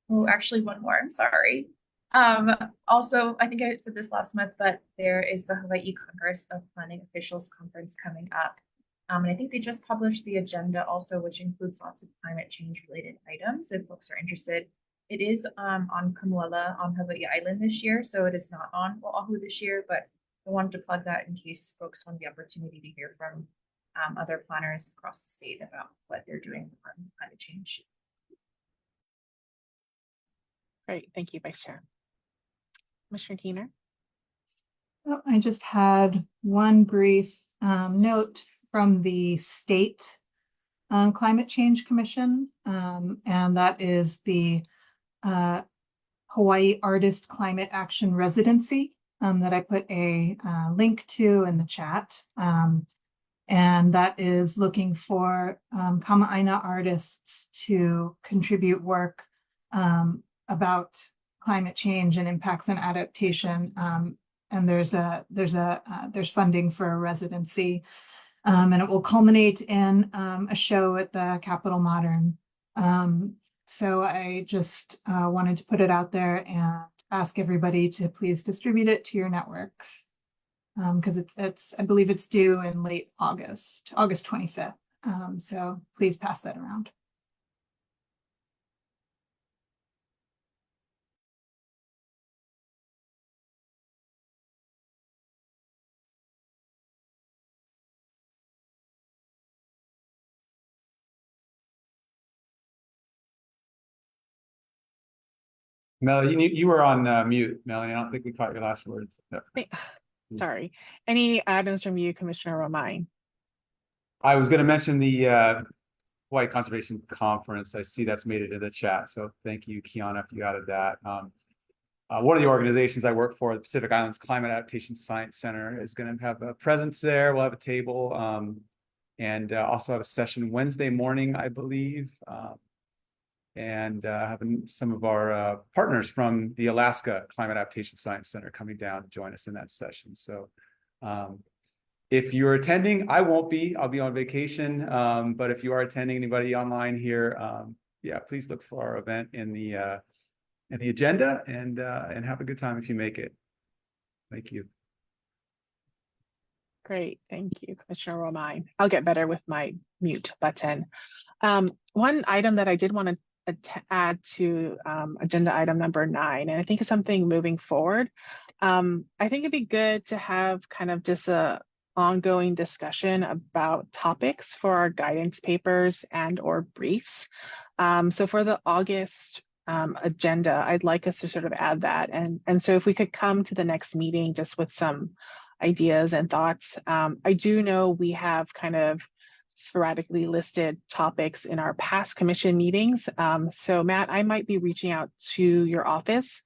Oh, actually one more, I'm sorry. Also, I think I said this last month, but there is the Hawaii Congress of Planning Officials Conference coming up. And I think they just published the agenda also, which includes lots of climate change related items if folks are interested. It is on Kamuela on Hawaii Island this year, so it is not on Oahu this year, but I wanted to plug that in case folks want the opportunity to hear from other planners across the state about what they're doing on climate change. Great, thank you, Vice Chair. Commissioner Keener. Oh, I just had one brief note from the state Climate Change Commission, and that is the Hawaii Artist Climate Action Residency that I put a link to in the chat. And that is looking for Kama'aina artists to contribute work about climate change and impacts and adaptation. And there's funding for a residency, and it will culminate in a show at the Capitol Modern. So I just wanted to put it out there and ask everybody to please distribute it to your networks, because it's I believe it's due in late August 25th. So please pass that around. Melanie, you were on mute, Melanie. I don't think we caught your last words. No. Sorry. Any items from you, Commissioner Romine? I was going to mention the Hawaii Conservation Conference. I see that's made it in the chat. So thank you, Kiana, if you added that. One of the organizations I work for, the Pacific Islands Climate Adaptation Science Center, is going to have a presence there. We'll have a table and also have a session Wednesday morning, I believe. And having some of our partners from the Alaska Climate Adaptation Science Center coming down to join us in that session. So if you're attending, I won't be, I'll be on vacation. But if you are attending, anybody online here, yeah, please look for our event in the agenda and have a good time if you make it. Thank you. Great, thank you, Commissioner Romine. I'll get better with my mute button. One item that I did want to add to agenda item number 9, and I think it's something moving forward. I think it'd be good to have kind of just a ongoing discussion about topics for our guidance papers and or briefs. So for the August agenda, I'd like us to sort of add that. And so if we could come to the next meeting just with some ideas and thoughts. I do know we have kind of sporadically listed topics in our past commission meetings. So Matt, I might be reaching out to your office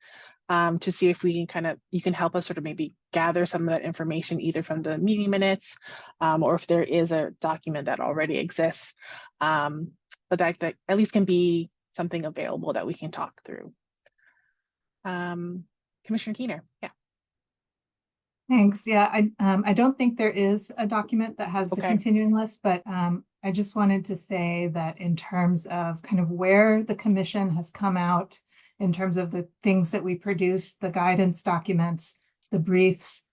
to see if we can you can help us sort of maybe gather some of that information either from the meeting minutes or if there is a document that already exists. But that at least can be something available that we can talk through. Commissioner Keener, yeah. Thanks. Yeah, I don't think there is a document that has the continuing list, but I just wanted to say that in terms of kind of where the commission has come out, in terms of the things that we produce, the guidance documents, the briefs,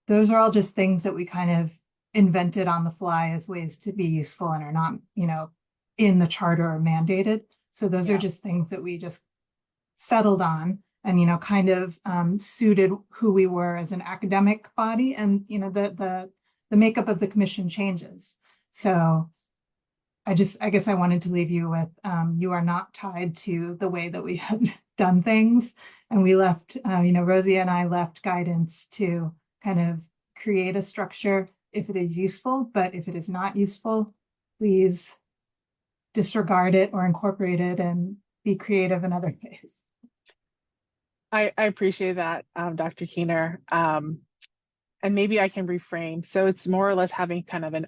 those are all just things that we kind of invented on the fly as ways to be useful and are not, in the charter or mandated. So those are just things that we just settled on and, kind of suited who we were as an academic body, and, the makeup of the commission changes. So I guess I wanted to leave you with, you are not tied to the way that we have done things. And we left, Rosie and I left guidance to kind of create a structure if it is useful, but if it is not useful, please disregard it or incorporate it and be creative in other ways. I appreciate that, Dr. Keener. And maybe I can reframe. So it's more or less having kind of an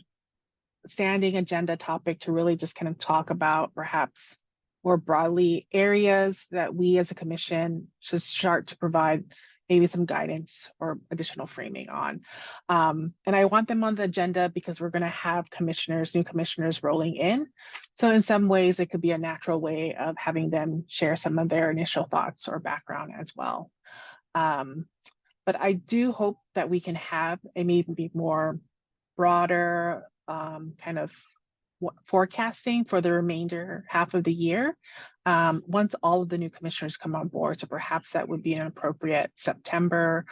standing agenda topic to really just kind of talk about perhaps more broadly areas that we as a commission should start to provide maybe some guidance or additional framing on. And I want them on the agenda because we're going to have commissioners, new commissioners rolling in. So in some ways, it could be a natural way of having them share some of their initial thoughts or background as well. But I do hope that we can have a maybe more broader kind of forecasting for the remainder half of the year once all of the new commissioners come on board. So perhaps that would be an appropriate September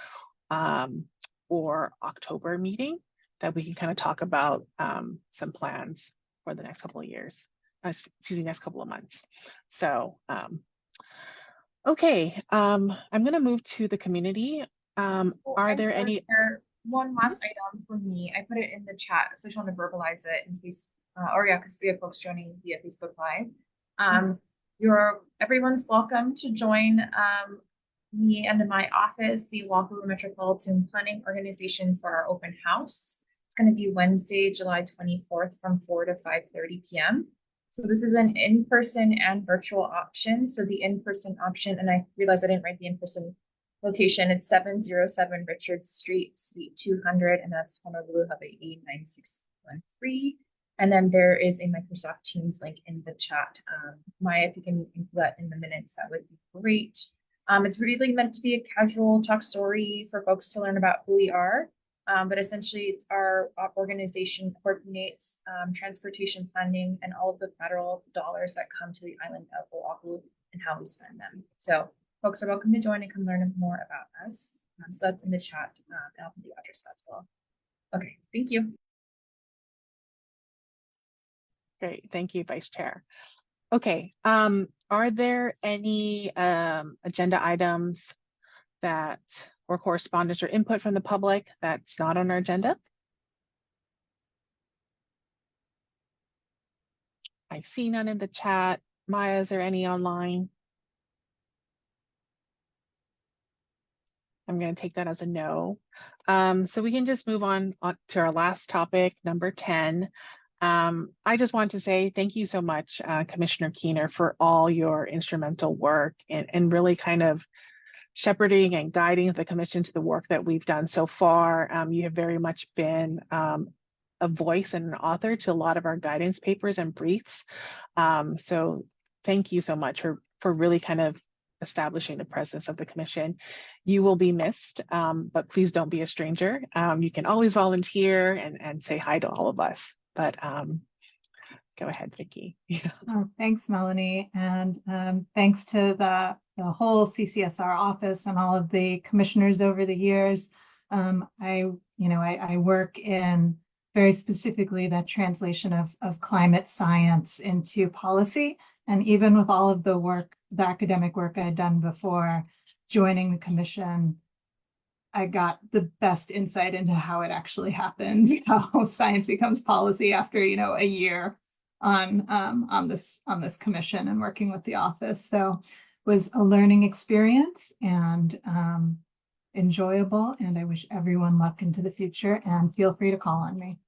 or October meeting that we can kind of talk about some plans for the next couple of years, excuse me, next couple of months. So, okay, I'm going to move to the community. Are there any? One last item for me. I put it in the chat, so I just want to verbalize it in case, or yeah, because we have folks joining via Facebook Live. Everyone's welcome to join me and my office, the Oahu Metropolitan Planning Organization, for our open house. It's going to be Wednesday, July 24th from 4 to 5:30 p.m. So this is an in-person and virtual option. So the in-person option, and I realized I didn't write the in-person location, it's 707 Richard Street, Suite 200, and that's Honolulu, Hawaii 96613. And then there is a Microsoft Teams link in the chat. Maya, if you can include that in the minutes, that would be great. It's really meant to be a casual talk story for folks to learn about who we are. But essentially, our organization coordinates transportation planning and all of the federal dollars that come to the island of Oahu and how we spend them. So folks are welcome to join and come learn more about us. So that's in the chat, and I'll put the address as well. Okay, thank you. Great, thank you, Vice Chair. Okay, are there any agenda items that or correspondence or input from the public that's not on our agenda? I see none in the chat. Maya, is there any online? I'm going to take that as a no. So we can just move on to our last topic, number 10. I just want to say thank you so much, Commissioner Keener, for all your instrumental work and really kind of shepherding and guiding the commission to the work that we've done so far. You have very much been a voice and an author to a lot of our guidance papers and briefs. So thank you so much for really kind of establishing the presence of the commission. You will be missed, but please don't be a stranger. You can always volunteer and say hi to all of us, but go ahead, Vicki. Oh, thanks, Melanie. And thanks to the whole CCSR office and all of the commissioners over the years. I work in very specifically that translation of climate science into policy. And even with all of the work, the academic work I had done before joining the commission, I got the best insight into how it actually happens, how science becomes policy after, a year on this commission and working with the office. So it was a learning experience and enjoyable, and I wish everyone luck into the future, and feel free to call on me.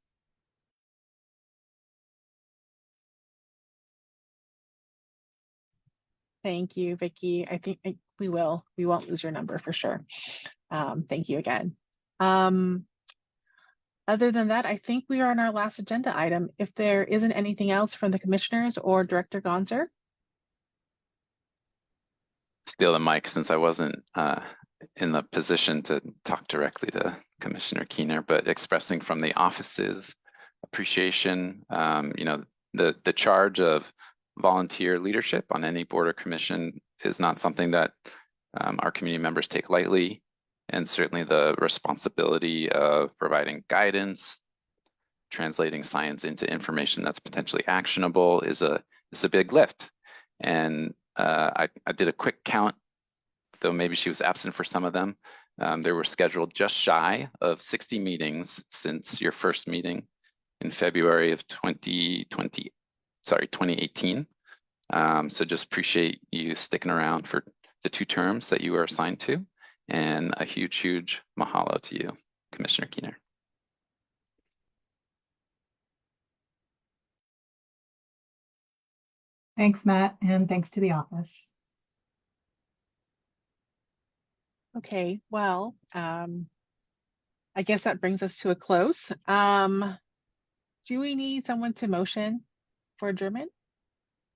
Thank you, Vicki. I think we won't lose your number for sure. Thank you again. Other than that, I think we are on our last agenda item. If there isn't anything else from the commissioners or Director Gonzer. Steal the mic since I wasn't in the position to talk directly to Commissioner Keener, but expressing from the office's appreciation, the charge of volunteer leadership on any board or commission is not something that our community members take lightly. And certainly the responsibility of providing guidance, translating science into information that's potentially actionable is a big lift. And I did a quick count, though maybe she was absent for some of them. There were scheduled just shy of 60 meetings since your first meeting in February of 2018. So just appreciate you sticking around for the 2 terms that you were assigned to, and a huge, huge mahalo to you, Commissioner Keener. Thanks, Matt, and thanks to the office. Okay, well, I guess that brings us to a close. Do we need someone to motion for adjournment?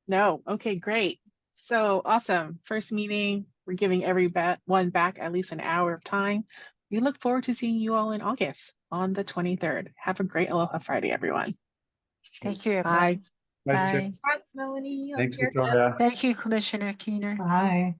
No. Okay, great. So awesome. First meeting, we're giving everyone back at least an hour of time. We look forward to seeing you all in August on the 23rd. Have a great Aloha Friday, everyone. Thank you, Bye. everyone. Vice Chair. Bye. Congrats, Melanie. Thanks, Chair. Victoria. Thank you, Commissioner Keener. Bye.